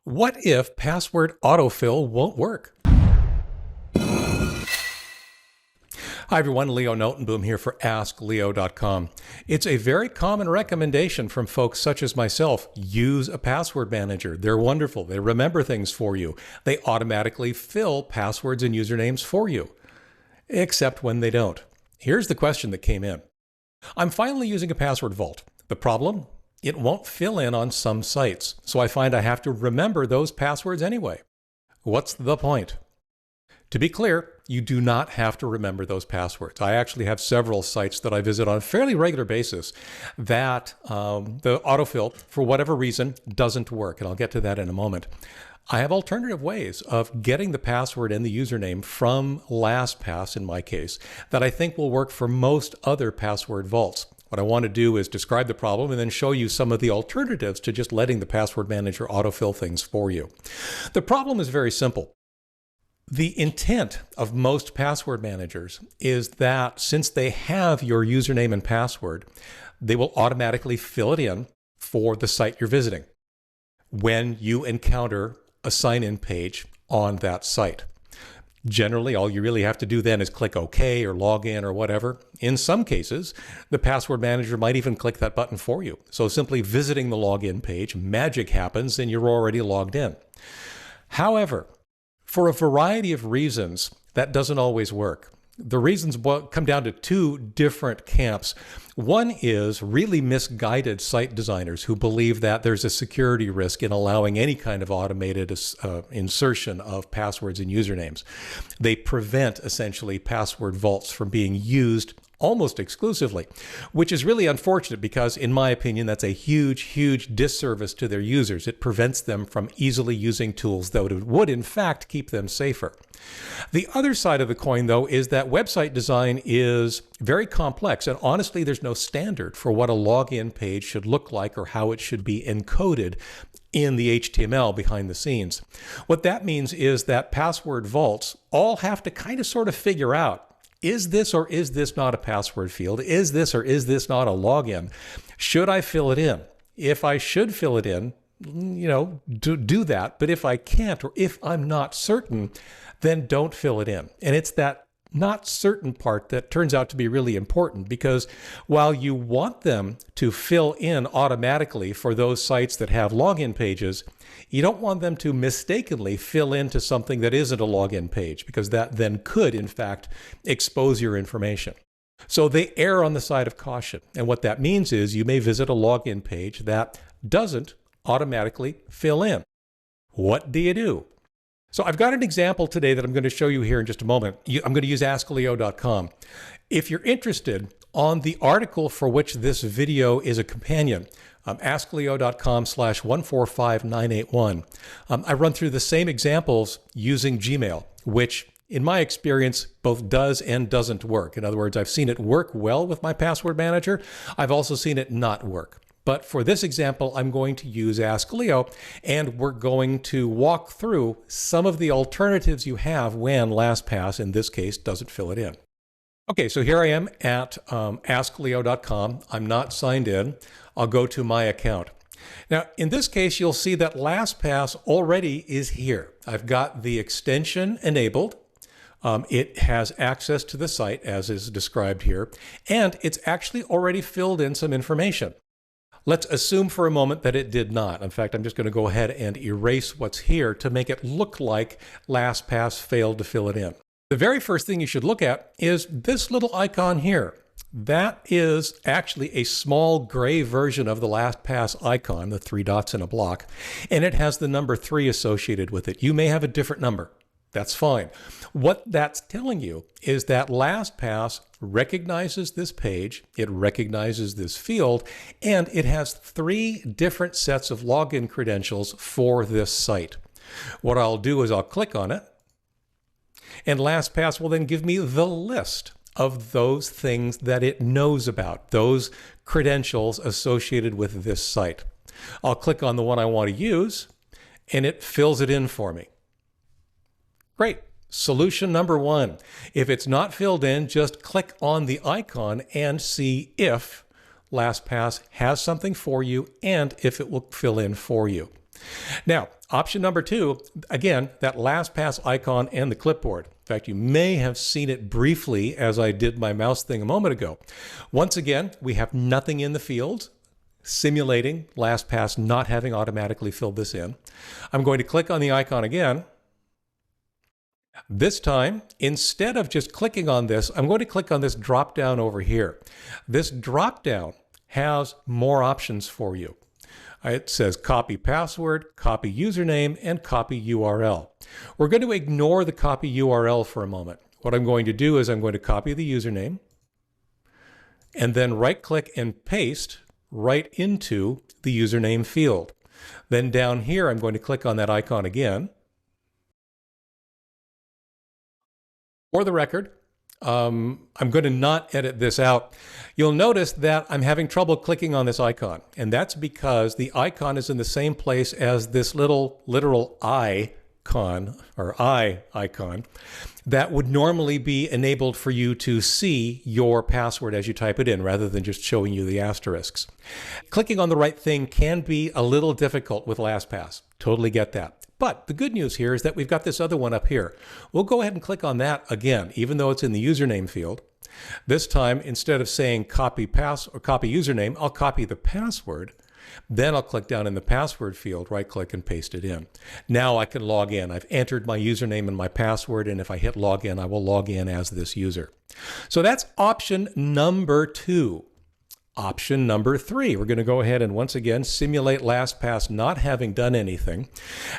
What if password autofill won't work? Hi everyone, Leo Notenboom here for askleo.com. It's a very common recommendation from folks such as myself. Use a password manager. They're wonderful. They remember things for you. They automatically fill passwords and usernames for you. Except when they don't. Here's the question that came in. I'm finally using a password vault. The problem? It won't fill in on some sites, so I find I have to remember those passwords anyway. What's the point? To be clear, you do not have to remember those passwords. I actually have several sites that I visit on a fairly regular basis that the autofill, for whatever reason, doesn't work, and I'll get to that in a moment. I have alternative ways of getting the password and the username from LastPass, in my case, that I think will work for most other password vaults. What I want to do is describe the problem and then show you some of the alternatives to just letting the password manager autofill things for you. The problem is very simple. The intent of most password managers is that since they have your username and password, they will automatically fill it in for the site you're visiting when you encounter a sign-in page on that site. Generally, all you really have to do then is click OK or log in or whatever. In some cases, the password manager might even click that button for you. So simply visiting the login page, magic happens and you're already logged in. However, for a variety of reasons, that doesn't always work. The reasons come down to two different camps. One is really misguided site designers who believe that there's a security risk in allowing any kind of automated insertion of passwords and usernames. They prevent essentially password vaults from being used almost exclusively, which is really unfortunate because, in my opinion, that's a huge, huge disservice to their users. It prevents them from easily using tools that would in fact keep them safer. The other side of the coin, though, is that website design is very complex, and honestly, there's no standard for what a login page should look like or how it should be encoded in the HTML behind the scenes. What that means is that password vaults all have to kind of sort of figure out, is this or is this not a password field? Is this or is this not a login? Should I fill it in? If I should fill it in, do that. But if I can't, or if I'm not certain, then don't fill it in. And it's that not certain part that turns out to be really important, because while you want them to fill in automatically for those sites that have login pages, you don't want them to mistakenly fill into something that isn't a login page, because that then could, in fact, expose your information. So they err on the side of caution. And what that means is you may visit a login page that doesn't automatically fill in. What do you do? So I've got an example today that I'm going to show you here in just a moment. I'm going to use askleo.com. If you're interested, on the article for which this video is a companion, askleo.com/145981, I run through the same examples using Gmail, which in my experience both does and doesn't work. In other words, I've seen it work well with my password manager. I've also seen it not work. But for this example, I'm going to use Askleo, and we're going to walk through some of the alternatives you have when LastPass, in this case, doesn't fill it in. Okay, so here I am at askleo.com. I'm not signed in. I'll go to my account. Now, in this case, you'll see that LastPass already is here. I've got the extension enabled. It has access to the site, as is described here, and it's actually already filled in some information. Let's assume for a moment that it did not. In fact, I'm just going to go ahead and erase what's here to make it look like LastPass failed to fill it in. The very first thing you should look at is this little icon here. That is actually a small gray version of the LastPass icon, the three dots in a block, and it has the number 3 associated with it. You may have a different number. That's fine. What that's telling you is that LastPass recognizes this page, it recognizes this field, and it has 3 different sets of login credentials for this site. What I'll do is I'll click on it, and LastPass will then give me the list of those things that it knows about, those credentials associated with this site. I'll click on the one I want to use, and it fills it in for me. Great. Solution number 1. If it's not filled in, just click on the icon and see if LastPass has something for you and if it will fill in for you. Now, option number 2, again, that LastPass icon and the clipboard. In fact, you may have seen it briefly as I did my mouse thing a moment ago. Once again, we have nothing in the field, simulating LastPass not having automatically filled this in. I'm going to click on the icon again. This time, instead of just clicking on this, I'm going to click on this drop down over here. This drop down has more options for you. It says copy password, copy username, and copy URL. We're going to ignore the copy URL for a moment. What I'm going to do is I'm going to copy the username and then right-click and paste right into the username field. Then down here, I'm going to click on that icon again. For the record, I'm going to not edit this out. You'll notice that I'm having trouble clicking on this icon, and that's because the icon is in the same place as this little literal icon that would normally be enabled for you to see your password as you type it in rather than just showing you the asterisks. Clicking on the right thing can be a little difficult with LastPass. Totally get that. But the good news here is that we've got this other one up here. We'll go ahead and click on that again, even though it's in the username field. This time, instead of saying copy pass or copy username, I'll copy the password. Then I'll click down in the password field, right-click and paste it in. Now I can log in. I've entered my username and my password, and if I hit login, I will log in as this user. So that's option number 2. Option number 3, we're going to go ahead and once again simulate LastPass not having done anything.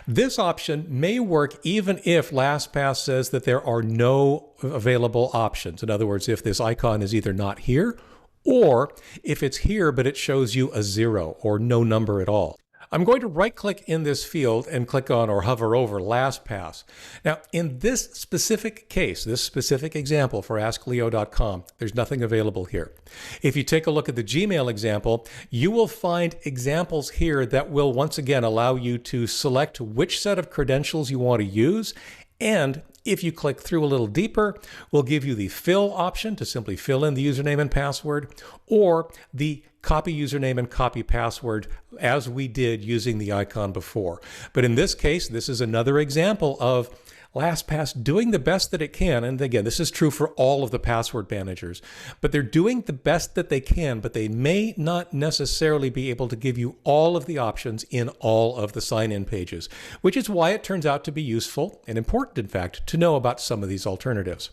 This option may work even if LastPass says that there are no available options. In other words, if this icon is either not here or if it's here but it shows you a 0 or no number at all. I'm going to right-click in this field and click on or hover over LastPass. Now, in this specific case, this specific example for askleo.com, there's nothing available here. If you take a look at the Gmail example, you will find examples here that will once again allow you to select which set of credentials you want to use, and if you click through a little deeper, we'll give you the fill option to simply fill in the username and password, or the copy username and copy password as we did using the icon before. But in this case, this is another example of LastPass doing the best that it can. And again, this is true for all of the password managers, but they're doing the best that they can, but they may not necessarily be able to give you all of the options in all of the sign-in pages, which is why it turns out to be useful and important, in fact, to know about some of these alternatives.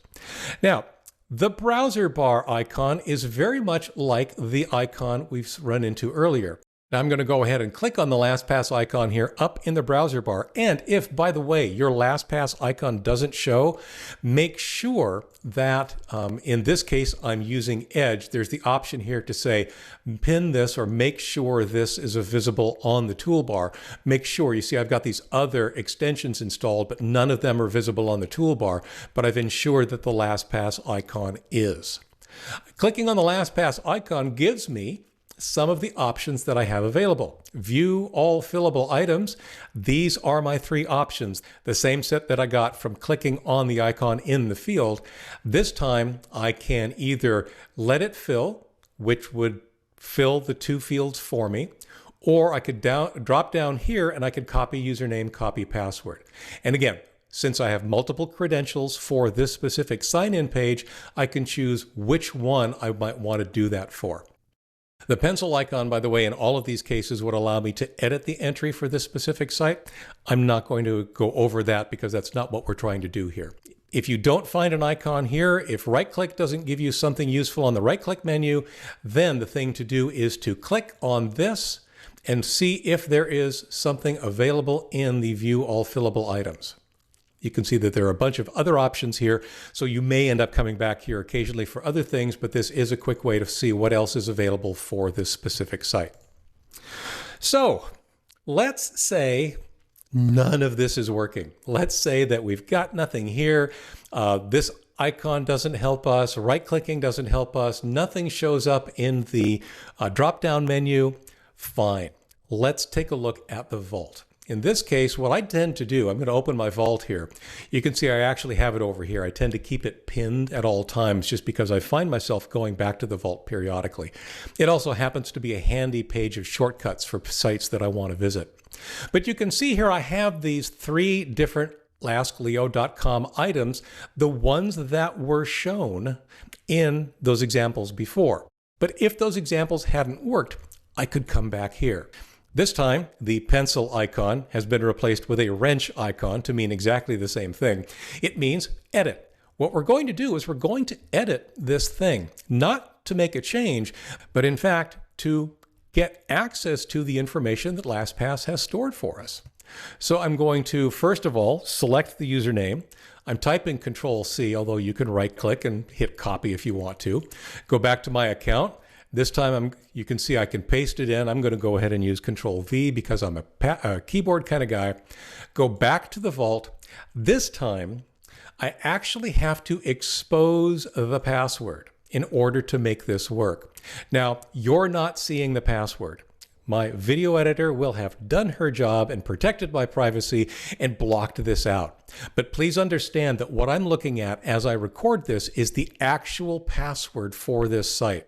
Now, the browser bar icon is very much like the icon we've run into earlier. Now I'm going to go ahead and click on the LastPass icon here up in the browser bar. And if, by the way, your LastPass icon doesn't show, make sure that in this case, I'm using Edge. There's the option here to say, pin this or make sure this is visible on the toolbar. Make sure, you see, I've got these other extensions installed, but none of them are visible on the toolbar, but I've ensured that the LastPass icon is. Clicking on the LastPass icon gives me some of the options that I have available. View all fillable items. These are my 3 options. The same set that I got from clicking on the icon in the field. This time I can either let it fill, which would fill the 2 fields for me, or I could drop down here and I could copy username, copy password. And again, since I have multiple credentials for this specific sign-in page, I can choose which one I might want to do that for. The pencil icon, by the way, in all of these cases would allow me to edit the entry for this specific site. I'm not going to go over that because that's not what we're trying to do here. If you don't find an icon here, if right-click doesn't give you something useful on the right-click menu, then the thing to do is to click on this and see if there is something available in the View All Fillable Items. You can see that there are a bunch of other options here, so you may end up coming back here occasionally for other things, but this is a quick way to see what else is available for this specific site. So let's say none of this is working. Let's say that we've got nothing here. This icon doesn't help us. Right-clicking doesn't help us. Nothing shows up in the drop-down menu. Fine. Let's take a look at the vault. In this case, what I tend to do, I'm going to open my vault here. You can see I actually have it over here. I tend to keep it pinned at all times just because I find myself going back to the vault periodically. It also happens to be a handy page of shortcuts for sites that I want to visit. But you can see here I have these 3 different askleo.com items, the ones that were shown in those examples before. But if those examples hadn't worked, I could come back here. This time, the pencil icon has been replaced with a wrench icon to mean exactly the same thing. It means edit. What we're going to do is we're going to edit this thing, not to make a change, but in fact, to get access to the information that LastPass has stored for us. So I'm going to, first of all, select the username. I'm typing Control-C, although you can right-click and hit copy if you want to. Go back to my account. This time, you can see I can paste it in. I'm going to go ahead and use Control-V because I'm a keyboard kind of guy. Go back to the vault. This time, I actually have to expose the password in order to make this work. Now, you're not seeing the password. My video editor will have done her job and protected my privacy and blocked this out. But please understand that what I'm looking at as I record this is the actual password for this site.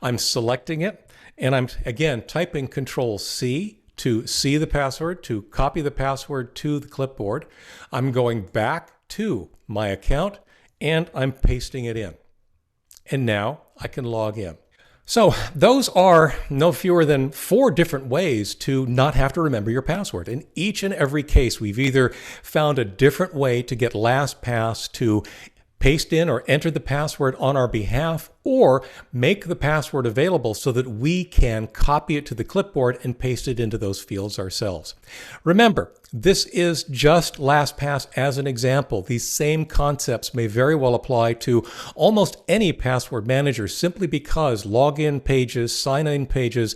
I'm selecting it and I'm again typing Control-C to see the password, to copy the password to the clipboard. I'm going back to my account and I'm pasting it in. And now I can log in. So those are no fewer than 4 different ways to not have to remember your password. In each and every case, we've either found a different way to get LastPass to paste in or enter the password on our behalf, or make the password available so that we can copy it to the clipboard and paste it into those fields ourselves. Remember, this is just LastPass as an example. These same concepts may very well apply to almost any password manager simply because login pages, sign-in pages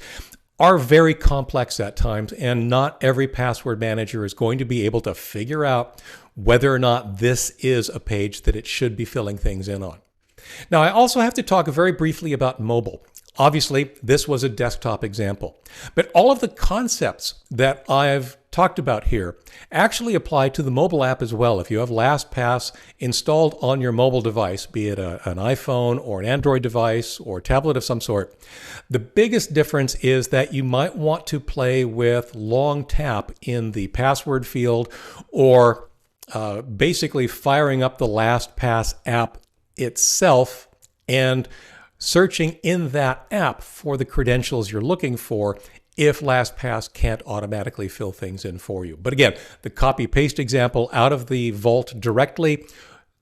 are very complex at times, and not every password manager is going to be able to figure out whether or not this is a page that it should be filling things in on. Now, I also have to talk very briefly about mobile. Obviously, this was a desktop example, but all of the concepts that I've talked about here actually apply to the mobile app as well. If you have LastPass installed on your mobile device, be it an iPhone or an Android device or tablet of some sort, the biggest difference is that you might want to play with long tap in the password field, or basically firing up the LastPass app itself and searching in that app for the credentials you're looking for if LastPass can't automatically fill things in for you. But again, the copy-paste example out of the vault directly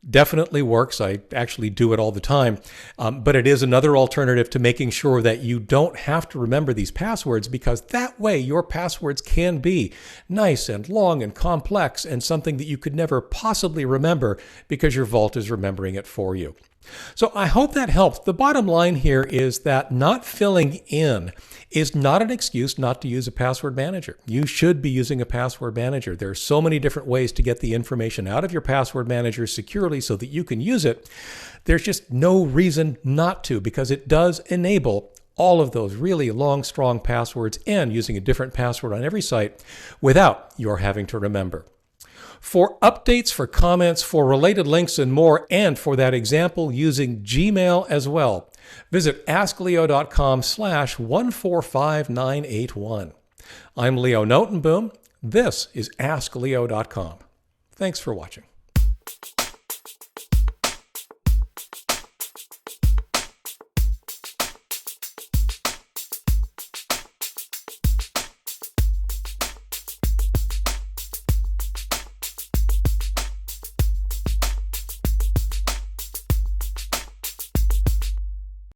definitely works. I actually do it all the time. But it is another alternative to making sure that you don't have to remember these passwords, because that way your passwords can be nice and long and complex and something that you could never possibly remember because your vault is remembering it for you. So I hope that helps. The bottom line here is that not filling in is not an excuse not to use a password manager. You should be using a password manager. There are so many different ways to get the information out of your password manager securely so that you can use it. There's just no reason not to, because it does enable all of those really long, strong passwords and using a different password on every site without your having to remember. For updates, for comments, for related links and more, and for that example using Gmail as well, visit askleo.com/145981. I'm Leo Notenboom. This is askleo.com. Thanks for watching.